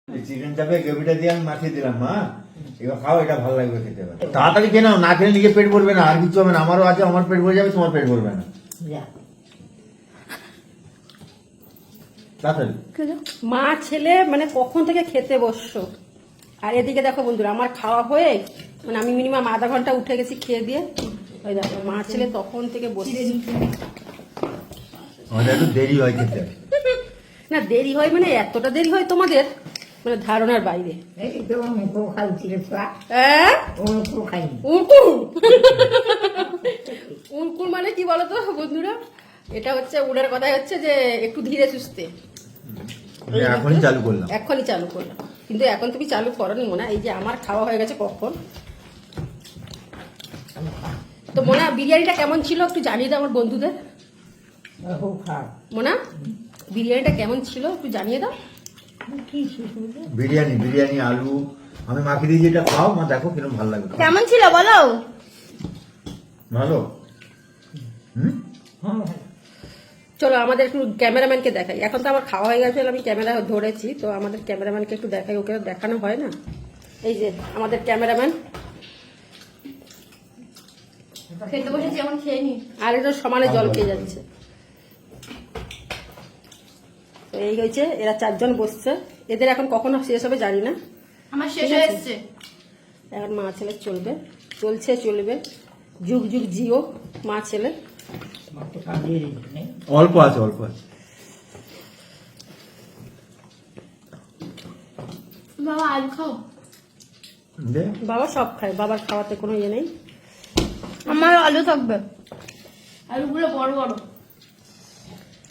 Chicken চাপে গ্রেভিটা দিয়ে আমি মাখিয়ে দিলাম, মা এবার খাও, এটা ভালো লাগবে খেতে। তাড়াতাড়ি খেয়ে নাও, না খেলে নিজে পেট ভরবে না, আর কিছু হবে না। আমারও আছে, আমার পেট ভরে যাবে, তোমার পেট ভরবে না। তাড়াতাড়ি মা ছেলে মানে কখন থেকে খেতে বসছো, আর এদিকে দেখো বন্ধুরা আমার খাওয়া হয়ে মানে আমি মিনিমাম আধা ঘন্টা উঠে গেছি খেয়ে দিয়ে। ওই দেখো মা ছেলে তখন থেকে বসে। আমাদের একটু দেরি হয় খেতে। না দেরি হয় মানে এতটা দেরি হয় তোমাদের, মানে ধারণার বাইরে। উনকুল মানে কি বলতো বন্ধুরা, এটা হচ্ছে উড়ার কথাই হচ্ছে যে একটু ধীরে সুস্থে। এখনই চালু করলাম, এখনই চালু করলাম, কিন্তু এখন তুমি চালু করনি মনে। এই যে আমার খাওয়া হয়ে গেছে কখন। তো মোনা বিরিয়ানিটা কেমন ছিল একটু জানিয়ে দাও আমার বন্ধুদের। মোনা বিরিয়ানিটা কেমন ছিল একটু জানিয়ে দাও। বিরিয়ানি আলু আমি মাখিয়ে দিয়েছি, এটা খাও মা, দেখো কিরকম ভালো লাগবে। কেমন ছিল বলো। ভালো। চলো আমাদের একটু ক্যামেরাম্যানকে দেখাই। এখন তো আমার খাওয়া হয়ে গেছে, আমি ক্যামেরা ধরেছি, তো আমাদের ক্যামেরাম্যানকে একটু দেখাই, ওকে দেখানো হয় না। এই যে আমাদের ক্যামেরাম্যান খেতে বসেছি, এখন খেয়ে নি। আর একটু সমানে জল খেয়ে যাচ্ছে। তো এই হয়েছে, এরা 4 জন বসছে, এদের এখন কখনো শেষ হবে জানি না। আমার শেষ হয়ে এসছে। এখন মা ছেলে চলবে, চলবে যুগ যুগ জিও মা ছেলে। অল্প আছে, অল্প আছে। বাবা আলু খাও। বাবা সব খায়, বাবার খাওয়াতে কোনো ইয়ে নেই। আমার আলু থাকবে, আলুগুলো বড় বড়।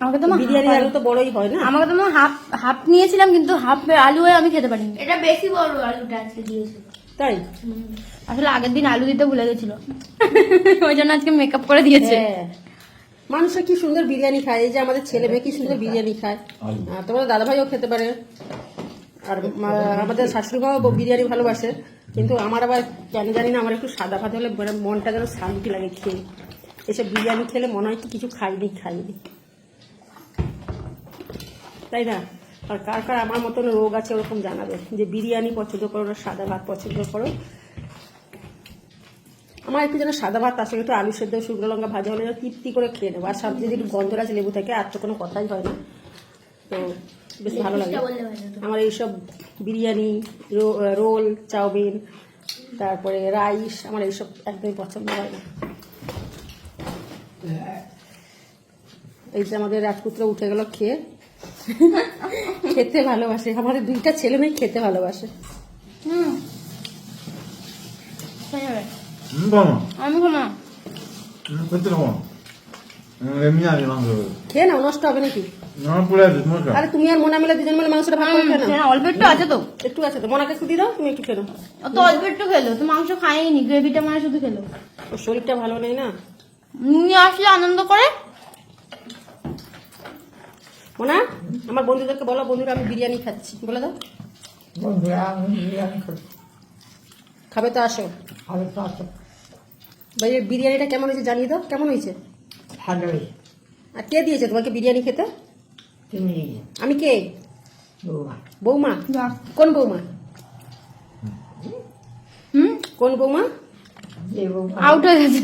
আমাকে তো বিরিয়ানি আলু তো বড়ই হয় না। আমাকে তো হাফ নিয়েছিলাম, কিন্তু হাফ আলু হয়ে আমি খেতে পারিনি। এটা বেশি বড় আলুটা আজকে দিয়েছে। তাই আসলে আগের দিন আলু দিতে ভুলে গেছিল, ওই জন্য আজকে মেকআপ করে দিয়েছে। মানুষের কি সুন্দর বিরিয়ানি খায়, এই যে আমাদের ছেলে মেয়ে কি সুন্দর বিরিয়ানি খায়। তোমাদের দাদা ভাইও খেতে পারে, আর আমাদের শাশুড়ি মাও বিরিয়ানি ভালোবাসে। কিন্তু আমার আবার কেন জানি না, আমার একটু সাদা ভাত হলে মনটা যেন শান্তি লাগে খেয়ে। এসব বিরিয়ানি খেলে মনে হয় কি কিছু খাইনি। তাই না? আর কার কার আমার মতন রোগ আছে ওরকম জানাবে, যে বিরিয়ানি পছন্দ করো না সাদা ভাত পছন্দ করো। আমার একটু যেন সাদা ভাত, তার সঙ্গে একটু আলু সেদ্ধ শুকনো লঙ্কা ভাজা হলে তৃপ্তি করে খেয়ে নেবো। আর সব যদি একটু গন্ধরাজ লেবু থাকে আর তো কোনো কথাই হয় না, তো বেশ ভালো লাগে। আমার এইসব বিরিয়ানি, রোল, চাউমিন, তারপরে রাইস, আমার এইসব একদমই পছন্দ হয় না। এই যে আমাদের রাজপুত্র উঠে গেল খেয়ে। খেতে ভালোবাসে, আমাদের 2টা ছেলে মেয়ে খেতে ভালোবাসে। আমি খাবো না। খেয়ে নাও, নষ্ট হবে নাকি? আরে তুমি আর মোনা মিলে 2জন মিলে মাংসটা ভাগ করে খেয়ে নাও। অল্প একটু আছে তো, একটু আছে তো, মোনাকে একটু দিয়ে দাও, তুমি একটু খেয়ে নাও। তো অল্প একটু খেলো তো, মাংস খাইনি, গ্রেভিটা মানে শুধু খেলো। ওর শরীরটা ভালো নেই না, নিয়ে আসলে আনন্দ করে। মোনা আমার বন্ধুদেরকে বলো, বন্ধুরা আমি বিরিয়ানি খাচ্ছি বলে দাও। খাবে তো আসো। ভাই বিরিয়ানিটা কেমন হয়েছে জানিয়ে দাও, কেমন হয়েছে? আর কে দিয়েছে তোমাকে বিরিয়ানি খেতে? আমি কে? বৌমা। কোন বৌমা? কোন বৌমা? আউট হয়ে গেছে,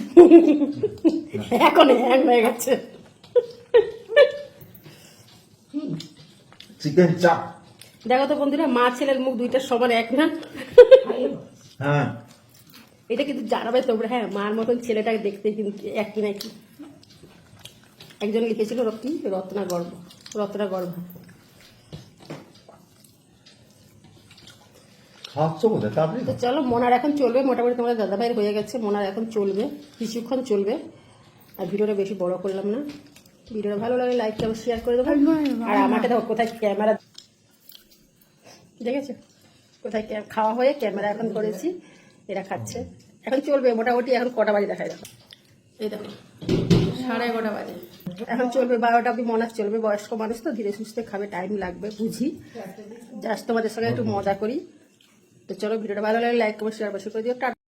এখন হ্যাং হয়ে গেছে। চিকেন চাপ দেখো তো বন্ধুরা, মা ছেলের মুখ 2টার সমান এক না? হ্যাঁ, এটা কিন্তু জানাবে তোমরা। হ্যাঁ, মার মতন ছেলেটাকে দেখতে কিন্তু একই নাকি। একজন লিখেছিল কি রত্না গর্ভ। খাচ্ছ কোথায় তাড়াতাড়ি? তো চলো, মোনার এখন চলবে মোটামুটি, তোমাদের দাদা ভাইয়ের হয়ে গেছে, মোনার এখন চলবে, কিছুক্ষণ চলবে। আর ভিডিওটা বেশি বড় করলাম না। ভিডিওটা ভালো লাগলে লাইক করো, শেয়ার করে দেবো। আর আমাকে দেখো কোথায় ক্যামেরা দেখেছো, কোথায় খাওয়া হয়ে ক্যামেরা এখন করেছি, এরা খাচ্ছে। এখন চলবে মোটামুটি। এখন কটা বাজে দেখায় দেখো, এই দেখো 11:30 বাজে। এখন চলবে 12টা অব্দি মনে চলবে। বয়স্ক মানুষ তো ধীরে সুস্থে খাবে, টাইম লাগবে বুঝি। জাস্ট তোমাদের সঙ্গে একটু মজা করি। তো চলো, ভিডিওটা ভালো লাগলে লাইক করো, শেয়ার করে দিও।